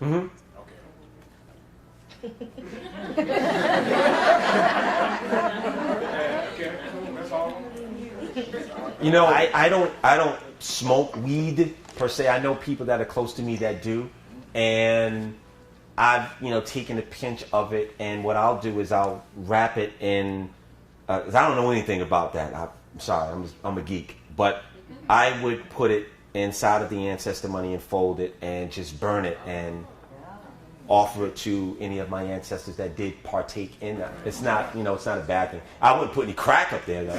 Mm-hmm. Okay. That's all. You know, I don't smoke weed per se. I know people that are close to me that do, and I've taken a pinch of it, and what I'll do is I'll wrap it in. 'Cause I don't know anything about that. I'm sorry, I'm a geek, but I would put it inside of the ancestor money and fold it and just burn it and offer it to any of my ancestors that did partake in that. It's not, it's not a bad thing. I wouldn't put any crack up there, though.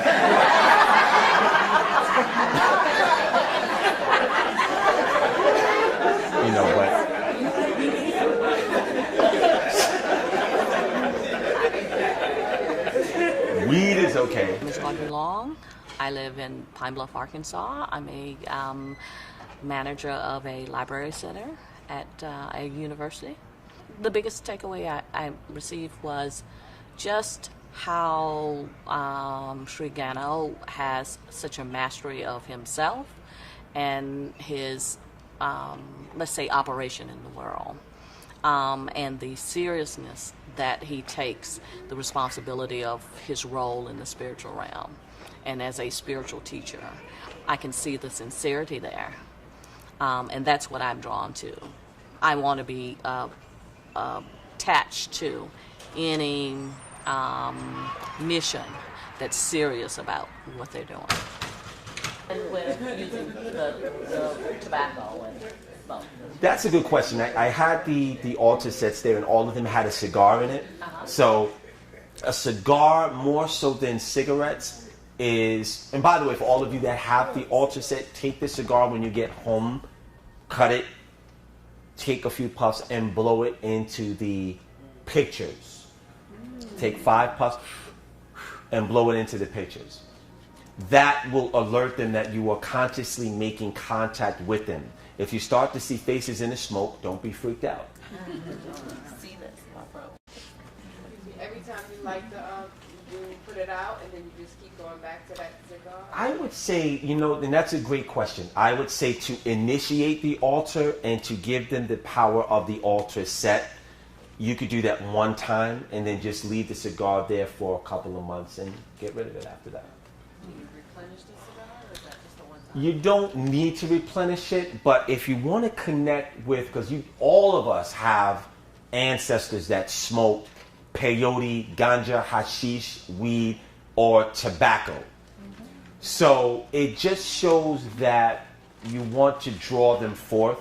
But weed is okay. I'm Audrey Long. I live in Pine Bluff, Arkansas. I'm a manager of a library center at a university. The biggest takeaway I received was just how Sri GANO has such a mastery of himself and his, let's say, operation in the world, and the seriousness that he takes the responsibility of his role in the spiritual realm. And as a spiritual teacher, I can see the sincerity there, and that's what I'm drawn to. I want to be attached to any mission that's serious about what they're doing. And with using the tobacco and smoke. That's a good question. I had the altar sets there, and all of them had a cigar in it. So a cigar, more so than cigarettes, is, and by the way, for all of you that have the altar set, take the cigar when you get home, cut it, take a few puffs, and blow it into the pictures. Take 5 puffs and blow it into the pictures. That will alert them that you are consciously making contact with them. If you start to see faces in the smoke, don't be freaked out. See this, my problem. Every time you light the you put it out and then you just keep going back to that cigar? I would say, and that's a great question. I would say to initiate the altar and to give them the power of the altar set, you could do that one time and then just leave the cigar there for a couple of months and get rid of it after that. Do you replenish the cigar, or is that just a one time? You don't need to replenish it, but if you want to connect with, because all of us have ancestors that smoked peyote, ganja, hashish, weed, or tobacco. So it just shows that you want to draw them forth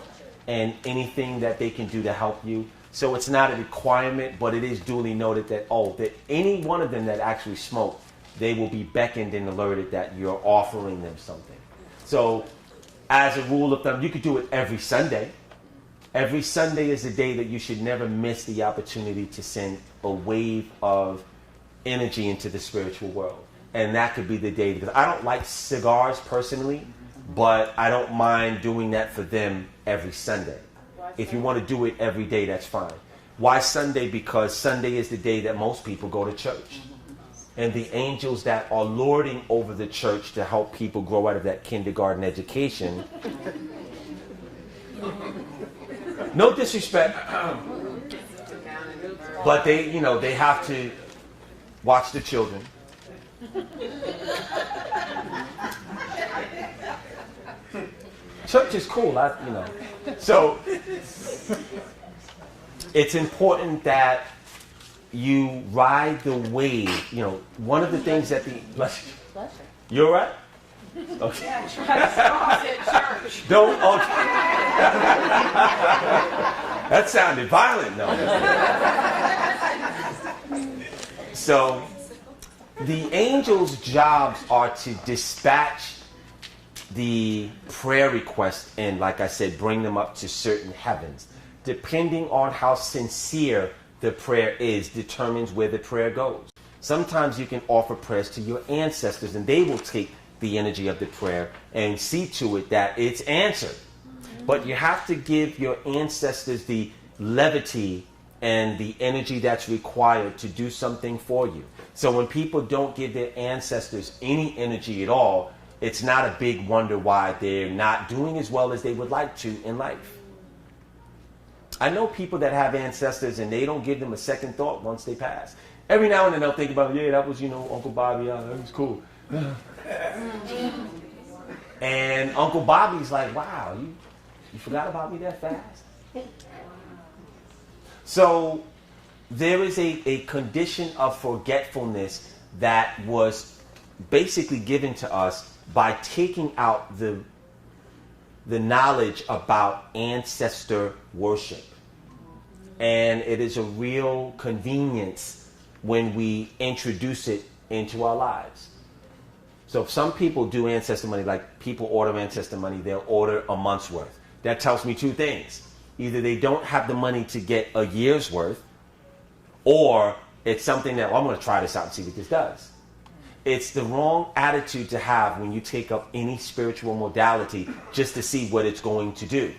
and anything that they can do to help you. So it's not a requirement, but it is duly noted that, that any one of them that actually smoke, they will be beckoned and alerted that you're offering them something. So as a rule of thumb, you could do it every Sunday. Every Sunday is a day that you should never miss the opportunity to send a wave of energy into the spiritual world. And that could be the day, because I don't like cigars personally, but I don't mind doing that for them every Sunday. If you want to do it every day, that's fine. Why Sunday? Because Sunday is the day that most people go to church. And the angels that are lording over the church to help people grow out of that kindergarten education. No disrespect, but they have to watch the children. Church is cool, So it's important that you ride the wave. One of the things that you're right. Okay. Don't. Okay. That sounded violent, though. So, the angels' jobs are to dispatch the prayer requests and, like I said, bring them up to certain heavens. Depending on how sincere the prayer is, determines where the prayer goes. Sometimes you can offer prayers to your ancestors, and they will take the energy of the prayer and see to it that it's answered. But you have to give your ancestors the levity and the energy that's required to do something for you. So when people don't give their ancestors any energy at all, it's not a big wonder why they're not doing as well as they would like to in life. I know people that have ancestors and they don't give them a second thought once they pass. Every now and then they'll think about, yeah, that was, Uncle Bobby, that was cool. And Uncle Bobby's like, wow, you forgot about me that fast? So there is a condition of forgetfulness that was basically given to us by taking out the knowledge about ancestor worship. And it is a real convenience when we introduce it into our lives. So if some people do ancestor money, like people order ancestor money, they'll order a month's worth. That tells me two things. Either they don't have the money to get a year's worth, or it's something that, well, I'm going to try this out and see what this does. It's the wrong attitude to have when you take up any spiritual modality just to see what it's going to do.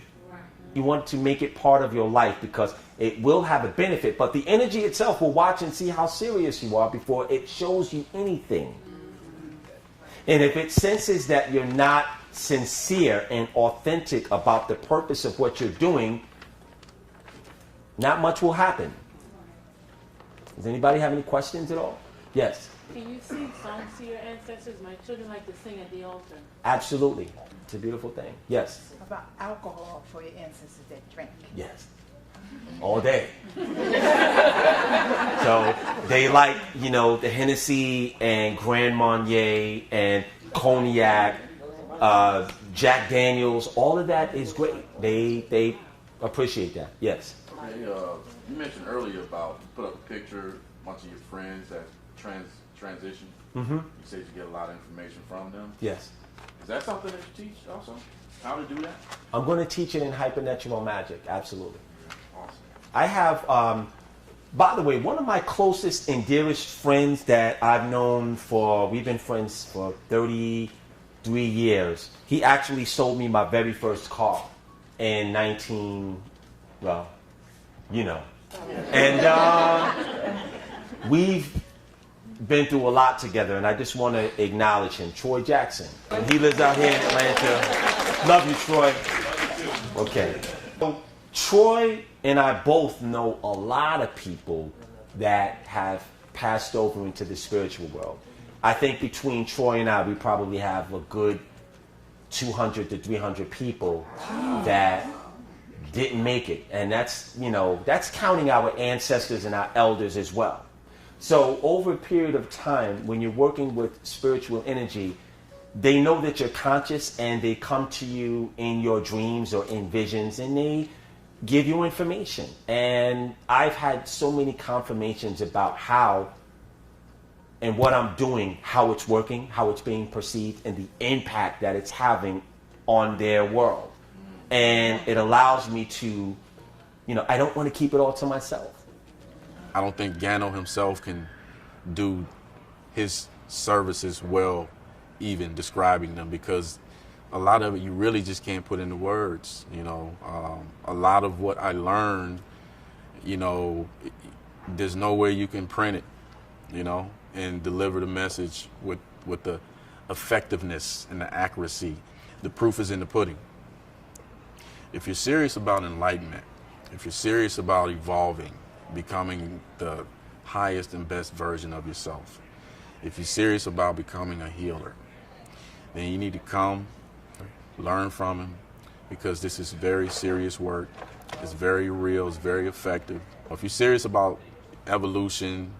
You want to make it part of your life because it will have a benefit, but the energy itself will watch and see how serious you are before it shows you anything. And if it senses that you're not sincere and authentic about the purpose of what you're doing, not much will happen. Does anybody have any questions at all? Yes. Can you sing songs to your ancestors? My children like to sing at the altar. Absolutely. It's a beautiful thing. Yes. About alcohol for your ancestors that drink. Yes. All day. So they like, the Hennessy and Grand Marnier and cognac, Jack Daniels. All of that is great. They appreciate that. Yes. Hey, you mentioned earlier about you put up a picture, a bunch of your friends that transition. Mm-hmm. You said you get a lot of information from them. Yes. Is that something that you teach also? How to do that? I'm going to teach it in Hypernatural Magic. Absolutely. Awesome. I have, by the way, one of my closest and dearest friends that I've known we've been friends for 33 years. He actually sold me my very first car in And we've been through a lot together, and I just want to acknowledge him, Troy Jackson. And he lives out here in Atlanta. Love you, Troy. Okay. So, Troy and I both know a lot of people that have passed over into the spiritual world. I think between Troy and I, we probably have a good 200 to 300 people that didn't make it. And that's counting our ancestors and our elders as well. So over a period of time, when you're working with spiritual energy, they know that you're conscious and they come to you in your dreams or in visions and they give you information. And I've had so many confirmations about how and what I'm doing, how it's working, how it's being perceived, and the impact that it's having on their world. And it allows me to, I don't want to keep it all to myself. I don't think GANO himself can do his services well, even describing them, because a lot of it you really just can't put into words. A lot of what I learned, there's no way you can print it, and deliver the message with the effectiveness and the accuracy. The proof is in the pudding. If you're serious about enlightenment, if you're serious about evolving, becoming the highest and best version of yourself, if you're serious about becoming a healer, then you need to come, learn from him, because this is very serious work. It's very real, it's very effective. If you're serious about evolution,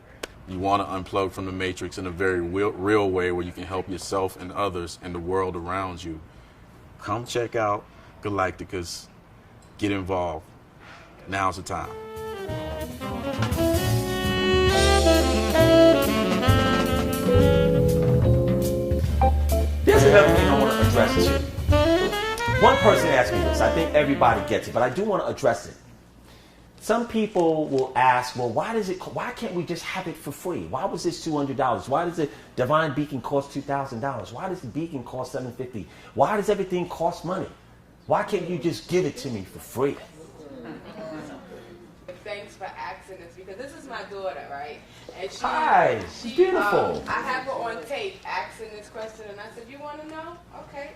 you want to unplug from the matrix in a very real way where you can help yourself and others and the world around you, come check out Galacticus, get involved. Now's the time. There's another thing I want to address too. One person asked me this. I think everybody gets it, but I do want to address it. Some people will ask, well, why can't we just have it for free? Why was this $200? Why does the Divine Beacon cost $2,000? Why does the Beacon cost $750? Why does everything cost money? Why can't you just give it to me for free? Thanks for asking this, because this is my daughter, right? And she, Hi, beautiful. I have her on tape asking this question, and I said, "You want to know? Okay."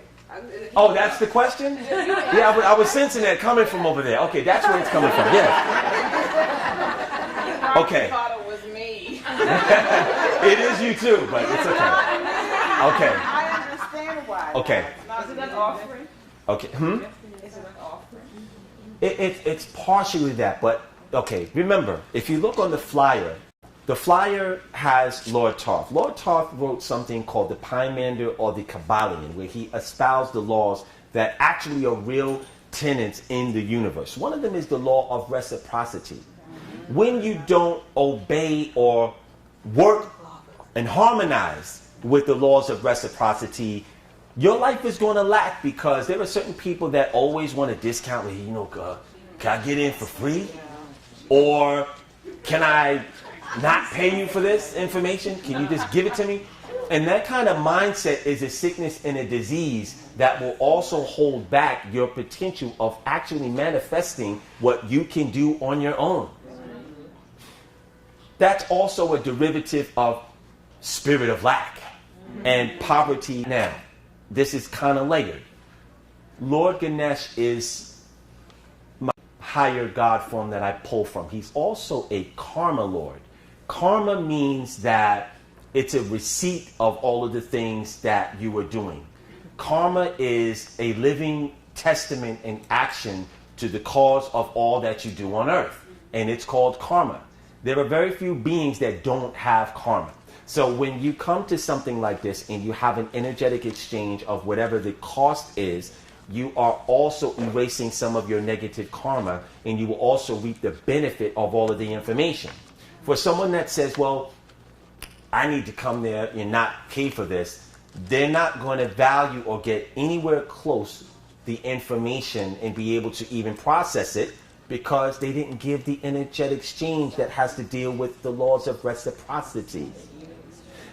Oh, that's the question? Yeah, I was sensing that coming from over there. Okay, that's where it's coming from. Yeah. Okay. I thought it was me. It is you too, but it's okay. Okay. I understand why. Okay. Is it an offering? Okay. Is it an offering? It's partially that, but okay. Remember, if you look on the flyer has Lord Tarth. Lord Tarth wrote something called the Pymander or the Kabbalion, where he espoused the laws that actually are real tenets in the universe. One of them is the law of reciprocity. When you don't obey or work and harmonize with the laws of reciprocity, your life is going to lack, because there are certain people that always want a discount. Well, you know, can I get in for free? Or can I not pay you for this information? Can you just give it to me? And that kind of mindset is a sickness and a disease that will also hold back your potential of actually manifesting what you can do on your own. That's also a derivative of spirit of lack and poverty. Now, this is kind of layered. Lord Ganesh is my higher God form that I pull from. He's also a karma lord. Karma means that it's a receipt of all of the things that you are doing. Karma is a living testament and action to the cause of all that you do on earth. And it's called karma. There are very few beings that don't have karma. So when you come to something like this and you have an energetic exchange of whatever the cost is, you are also erasing some of your negative karma, and you will also reap the benefit of all of the information. For someone that says, well, I need to come there and not pay for this, they're not going to value or get anywhere close the information and be able to even process it, because they didn't give the energetic exchange that has to deal with the laws of reciprocity.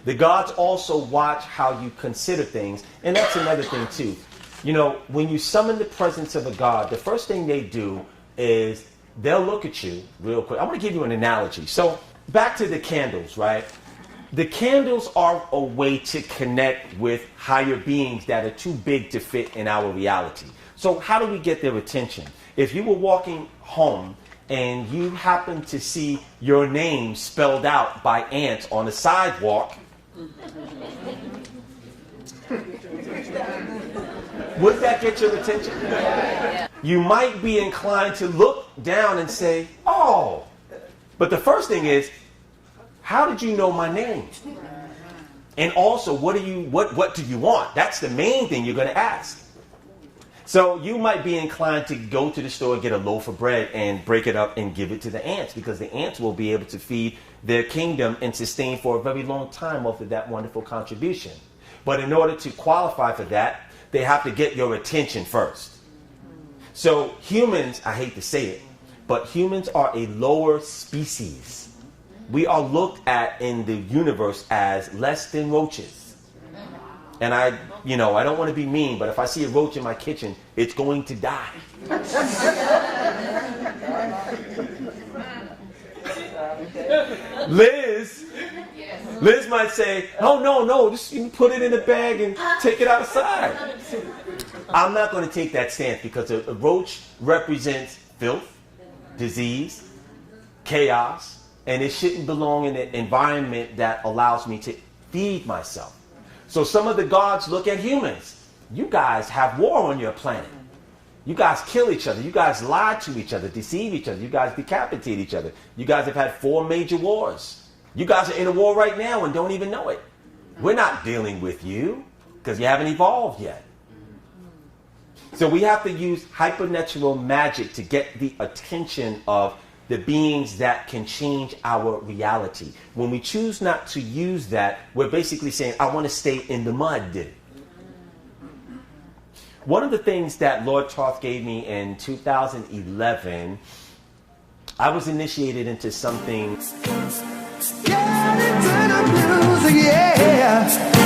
The gods also watch how you consider things, and that's another thing too. You know, when you summon the presence of a god, the first thing they do is they'll look at you real quick. I'm going to give you an analogy. So back to the candles, right? The candles are a way to connect with higher beings that are too big to fit in our reality. So how do we get their attention? If you were walking home and you happen to see your name spelled out by ants on the sidewalk, would that get your attention? You might be inclined to look down and say, oh. But the first thing is, how did you know my name? And also, what do you want? That's the main thing you're going to ask. So you might be inclined to go to the store, get a loaf of bread, and break it up and give it to the ants, because the ants will be able to feed their kingdom and sustain for a very long time off of that wonderful contribution. But in order to qualify for that, they have to get your attention first. So humans, I hate to say it, but humans are a lower species. We are looked at in the universe as less than roaches. And I don't want to be mean, but if I see a roach in my kitchen, it's going to die. Liz might say, oh, no, just put it in a bag and take it outside. I'm not going to take that stance, because a roach represents filth, disease, chaos, and it shouldn't belong in an environment that allows me to feed myself. So some of the gods look at humans. You guys have war on your planet. You guys kill each other. You guys lie to each other, deceive each other. You guys decapitate each other. You guys have had 4 major wars. You guys are in a war right now and don't even know it. We're not dealing with you because you haven't evolved yet. So we have to use hypernatural magic to get the attention of the beings that can change our reality. When we choose not to use that, we're basically saying, I want to stay in the mud. One of the things that Lord Tarth gave me in 2011, I was initiated into something. Get into the music, yeah.